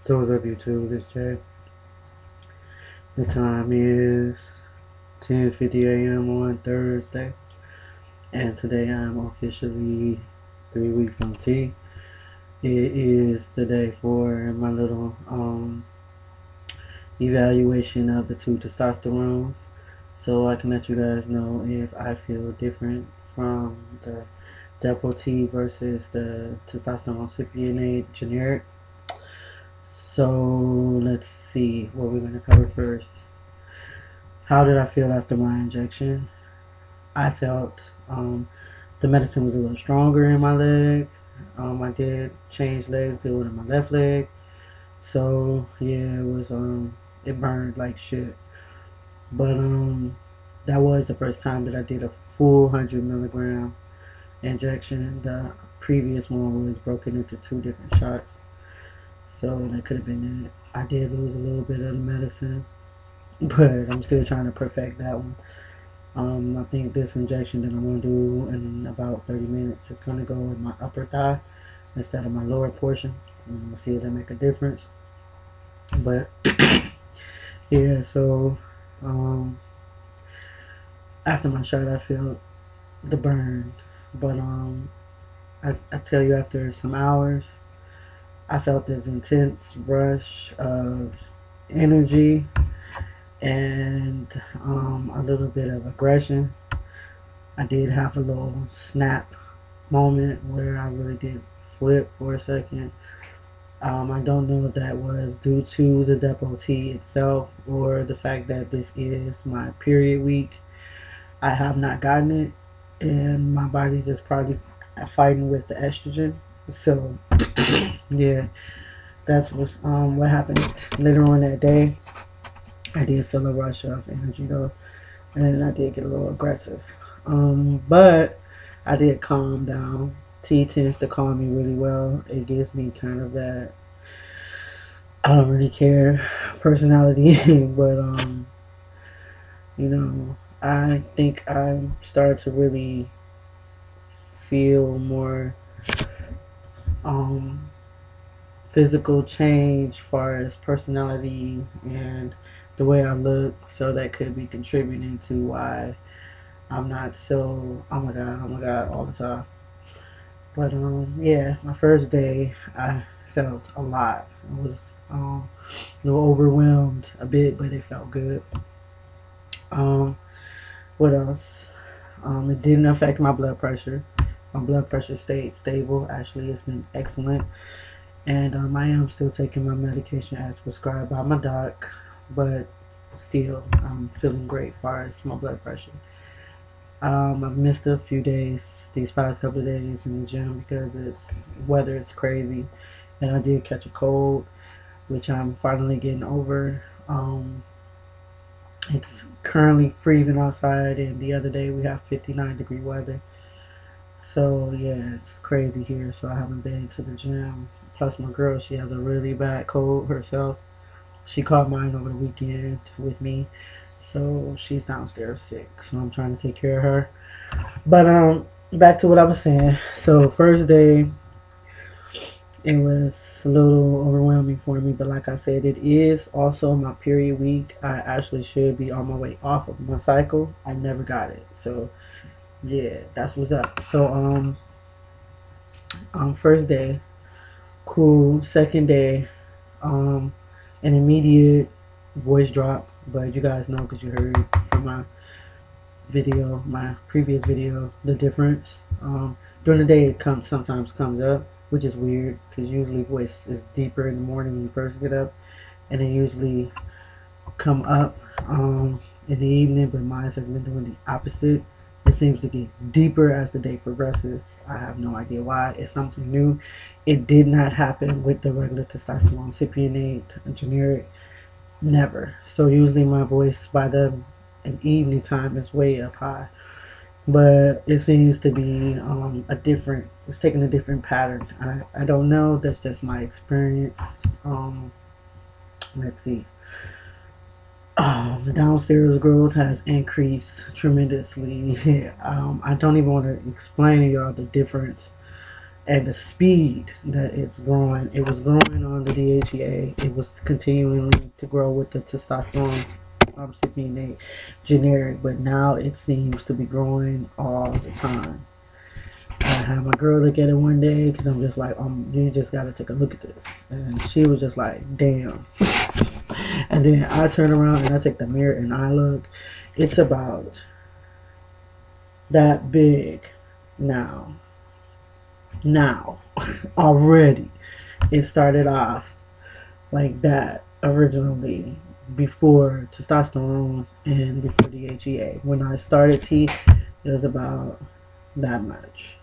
So what's up YouTube, it's Jay. The time is 10:50 a.m. on Thursday, and today I'm officially 3 weeks on T. It is the day for my little evaluation of the two testosterones, so I can let you guys know if I feel different from the Depo T versus the testosterone cypionate generic. So let's see what we're gonna cover first. How did I feel after my injection? I felt the medicine was a little stronger in my leg. I did change legs, did it in my left leg. So yeah, it burned like shit. But that was the first time that I did a full 100 milligram injection. The previous one was broken into two different shots. So that could have been it. I did lose a little bit of the medicine, but I'm still trying to perfect that one. I think this injection that I'm going to do in about 30 minutes is going to go in my upper thigh instead of my lower portion. I'm going to see if that make a difference. But yeah, so um, after my shot, I felt the burn. But I tell you, after some hours, I felt this intense rush of energy and a little bit of aggression. I did have a little snap moment where I really did flip for a second. I don't know if that was due to the Depo T itself or the fact that this is my period week. I have not gotten it, and my body's just probably fighting with the estrogen. So, yeah, that's what happened later on that day. I did feel a rush of energy though, and I did get a little aggressive. But I did calm down. Tea tends to calm me really well. It gives me kind of that I don't really care personality, but I think I started to really feel more um physical change as far as personality and the way I look, so that could be contributing to why I'm not so oh my god all the time. But yeah, my first day I felt a lot. I was a little overwhelmed a bit, but it felt good. Um, what else? It didn't affect my blood pressure. My blood pressure stayed stable. Actually, it's been excellent, and I am still taking my medication as prescribed by my doc, but still, I'm feeling great as far as my blood pressure. I've missed a few days these past couple of days in the gym because it's weather is crazy, and I did catch a cold, which I'm finally getting over. It's currently freezing outside, and the other day we have 59-degree weather. So yeah, it's crazy here. So I haven't been to the gym. Plus, my girl, she has a really bad cold herself. She caught mine over the weekend with me, so she's downstairs sick. So I'm trying to take care of her. But back to what I was saying. So first day, it was a little overwhelming for me, but like I said, it is also my period week. I actually should be on my way off of my cycle. I never got it, so yeah, that's what's up. So first day, cool. Second day, um, an immediate voice drop, but you guys know because you heard from my previous video, the difference. During the day, it sometimes comes up, which is weird because usually voice is deeper in the morning when you first get up, and it usually come up in the evening. But mine has been doing the opposite. It seems to get deeper as the day progresses. I have no idea why. It's something new. It did not happen with the regular testosterone cypionate generic. Never. So usually my voice by the an evening time is way up high, but it seems to be it's taking a different pattern. I don't know, that's just my experience. Let's see. The downstairs growth has increased tremendously. I don't even want to explain to y'all the difference and the speed that it's growing. It was growing on the DHEA. It was continuing to grow with the testosterone cypionate generic, but now it seems to be growing all the time. I had my girl look at it one day because I'm just like, you just got to take a look at this. And she was just like, damn. And then I turn around and I take the mirror and I look. It's about that big now. Now. Already. It started off like that originally before testosterone and before DHEA. When I started T, it was about that much.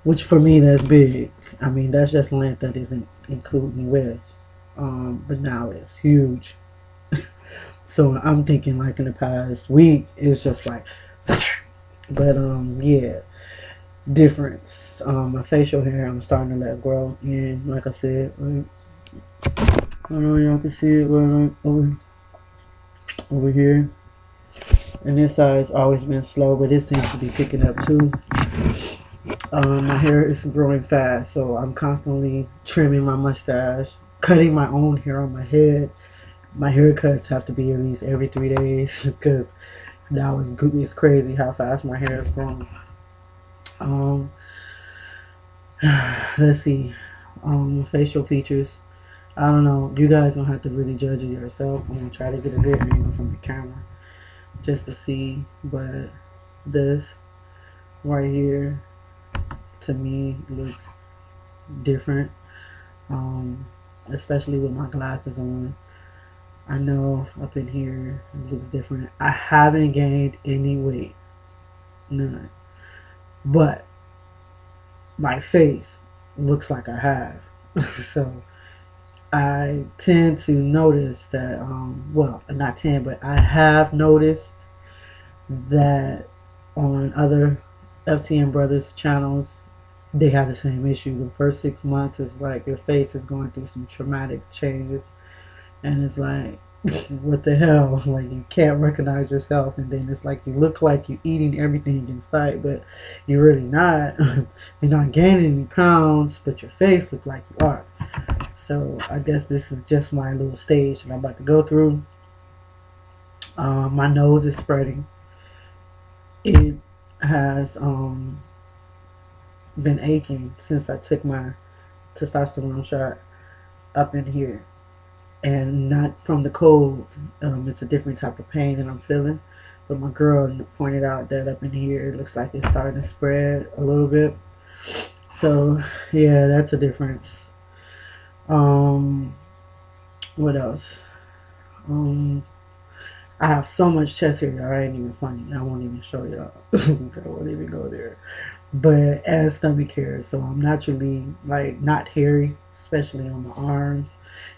Which for me, that's big. I mean, that's just length that isn't including width. But now it's huge. So I'm thinking like in the past week, it's just like, but yeah, difference. My facial hair, I'm starting to let grow. And like I said, I don't know if y'all can see it, but over here. And this side's always been slow, but it seems to be picking up too. My hair is growing fast, so I'm constantly trimming my mustache, cutting my own hair on my head. My haircuts have to be at least every 3 days because now it's crazy how fast my hair is growing. Um, let's see. Facial features. I don't know. You guys gonna have to really judge it yourself. I'm gonna try to get a good angle from the camera just to see, but this right here to me looks different, especially with my glasses on. I know up in here it looks different. I haven't gained any weight, none, but my face looks like I have. So I tend to notice that, well, not tend, but I have noticed that on other FTM Brothers channels, they have the same issue. The first 6 months is like your face is going through some traumatic changes, and it's like, what the hell? Like you can't recognize yourself, and then it's like you look like you're eating everything in sight, but you're really not. You're not gaining any pounds, but your face looks like you are. So I guess this is just my little stage that I'm about to go through. My nose is spreading. It has been aching since I took my testosterone shot up in here, and not from the cold. It's a different type of pain that I'm feeling. But my girl pointed out that up in here it looks like it's starting to spread a little bit. So yeah, that's a difference. What else? I have so much chest hair, I ain't even funny. I won't even show y'all. I won't even go there. But and stomach hair, so I'm naturally like not hairy, especially on my arms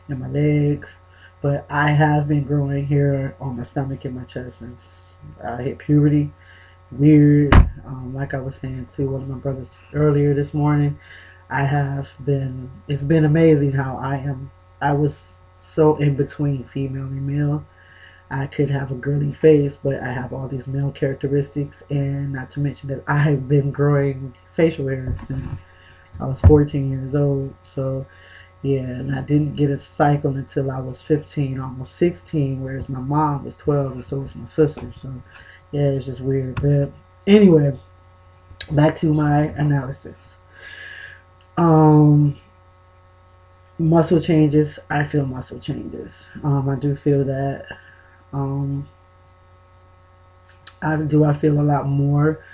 and my legs. But I have been growing hair on my stomach and my chest since I hit puberty. Weird. Like I was saying to one of my brothers earlier this morning, I have been. It's been amazing how I am. I was so in between female and male. I could have a girly face, but I have all these male characteristics, and not to mention that I have been growing facial hair since I was 14 years old. So, yeah, and I didn't get a cycle until I was 15, almost 16, whereas my mom was 12, and so was my sister. So, yeah, it's just weird. But anyway, back to my analysis. Muscle changes. I feel muscle changes. I do feel that. I feel a lot more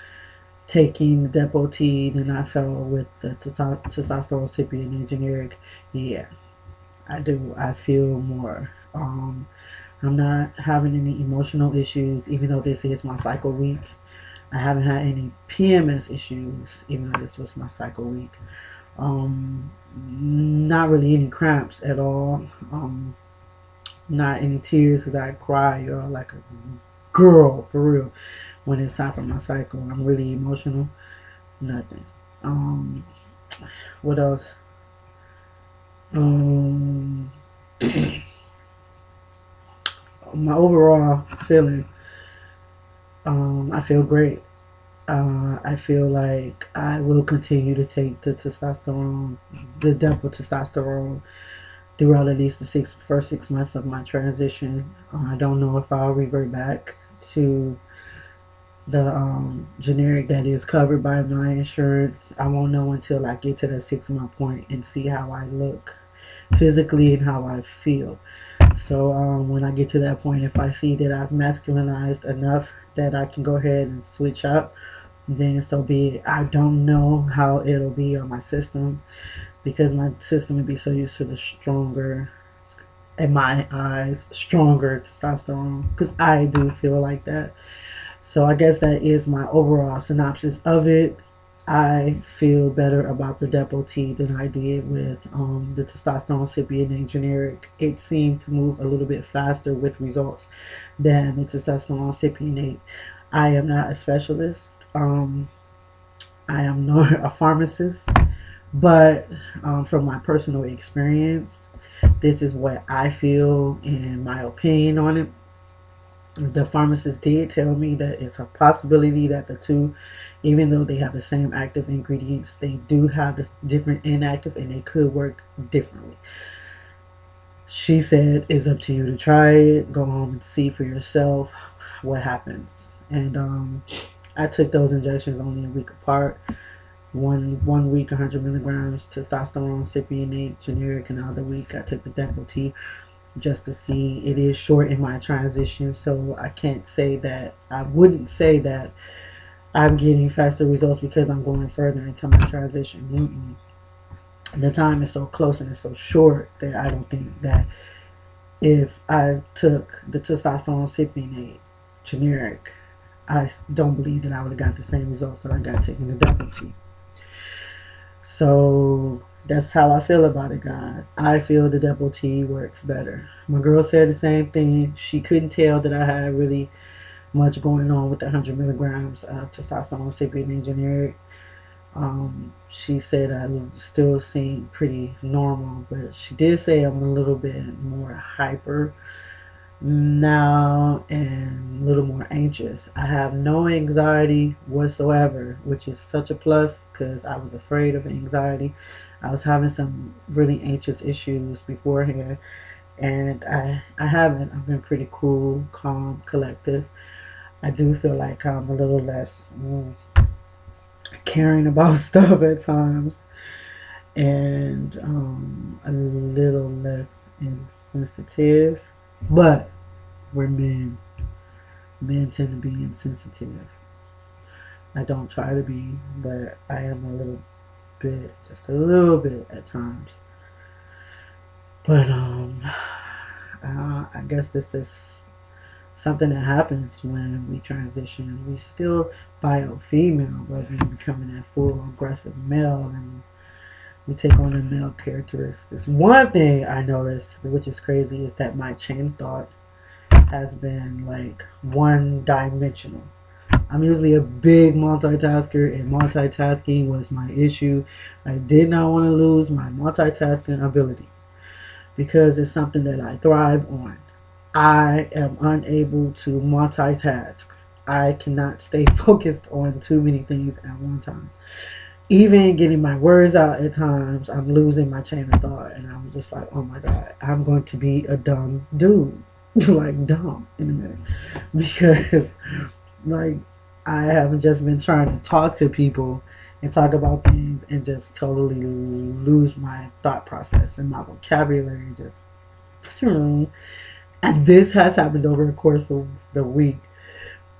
taking the Depo T than I felt with the testosterone cypionate generic. Yeah, I do. I feel more. I'm not having any emotional issues, even though this is my cycle week. I haven't had any PMS issues, even though this was my cycle week. Not really any cramps at all. Not any tears because I cry like a girl for real when it's time for my cycle. I'm really emotional. Nothing. What else? My overall feeling. I feel great. I feel like I will continue to take the Depo testosterone throughout at least the first 6 months of my transition. I don't know if I'll revert back to the generic that is covered by my insurance. I won't know until I get to the 6 month point and see how I look physically and how I feel. So when I get to that point, if I see that I've masculinized enough that I can go ahead and switch up, then so be it. I don't know how it'll be on my system because my system would be so used to the stronger, in my eyes, stronger testosterone because I do feel like that. So I guess that is my overall synopsis of it. I feel better about the Depo T than I did with the testosterone cypionate generic. It seemed to move a little bit faster with results than the testosterone cypionate. I am not a specialist. I am not a pharmacist, but from my personal experience, this is what I feel and my opinion on it. The pharmacist did tell me that it's a possibility that the two, even though they have the same active ingredients, they do have this different inactive and they could work differently. She said it's up to you to try it, go home and see for yourself what happens. And I took those injections only a week apart. One week 100 milligrams testosterone cypionate generic, and the other week I took the Depo T just to see. It is short in my transition, so I can't say that. I wouldn't say that I'm getting faster results because I'm going further into my transition. The time is so close and it's so short that I don't think that if I took the testosterone cypionate generic, I don't believe that I would have got the same results that I got taking the Depo T. So that's how I feel about it, guys. I feel the Depo T works better. My girl said the same thing. She couldn't tell that I had really much going on with the 100 milligrams of testosterone cypionate generic. She said I still seem pretty normal, but she did say I'm a little bit more hyper now and a little more anxious. I have no anxiety whatsoever, which is such a plus because I was afraid of anxiety. I was having some really anxious issues beforehand, and I haven't. I've been pretty cool, calm, collective. I do feel like I'm a little less caring about stuff at times, and a little less insensitive. But we're men. Men tend to be insensitive. I don't try to be, but I am a little bit, just a little bit at times. But I guess this is something that happens when we transition. We still bio female, but we're becoming that full aggressive male, and we take on the male characteristics. One thing I noticed, which is crazy, is that my chain of thought has been like one dimensional. I'm usually a big multitasker, and multitasking was my issue. I did not want to lose my multitasking ability because it's something that I thrive on. I am unable to multitask. I cannot stay focused on too many things at one time. Even getting my words out at times, I'm losing my chain of thought, and I'm just like, oh my god, I'm going to be a dumb dude, like dumb in a minute, because like I have just been trying to talk to people and talk about things and just totally lose my thought process and my vocabulary just. And this has happened over the course of the week,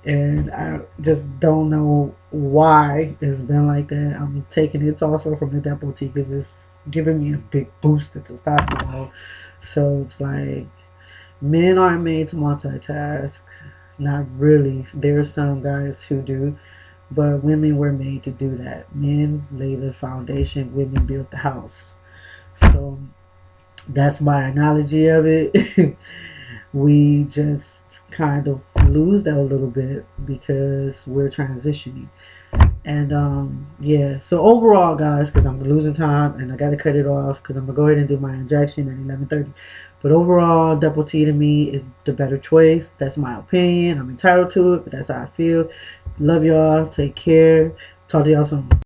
and I just don't know why it's been like that. I'm taking it also from the Depo T because it's giving me a big boost to testosterone. So it's like men aren't made to multitask. Not really. There are some guys who do, but women were made to do that. Men lay the foundation, women built the house. So that's my analogy of it. We just kind of lose that a little bit because we're transitioning. And yeah, so overall, guys, because I'm losing time and I got to cut it off because I'm gonna go ahead and do my injection at 11:30. But overall, Depo T to me is the better choice. That's my opinion. I'm entitled to it, but that's how I feel. Love y'all. Take care. Talk to y'all soon.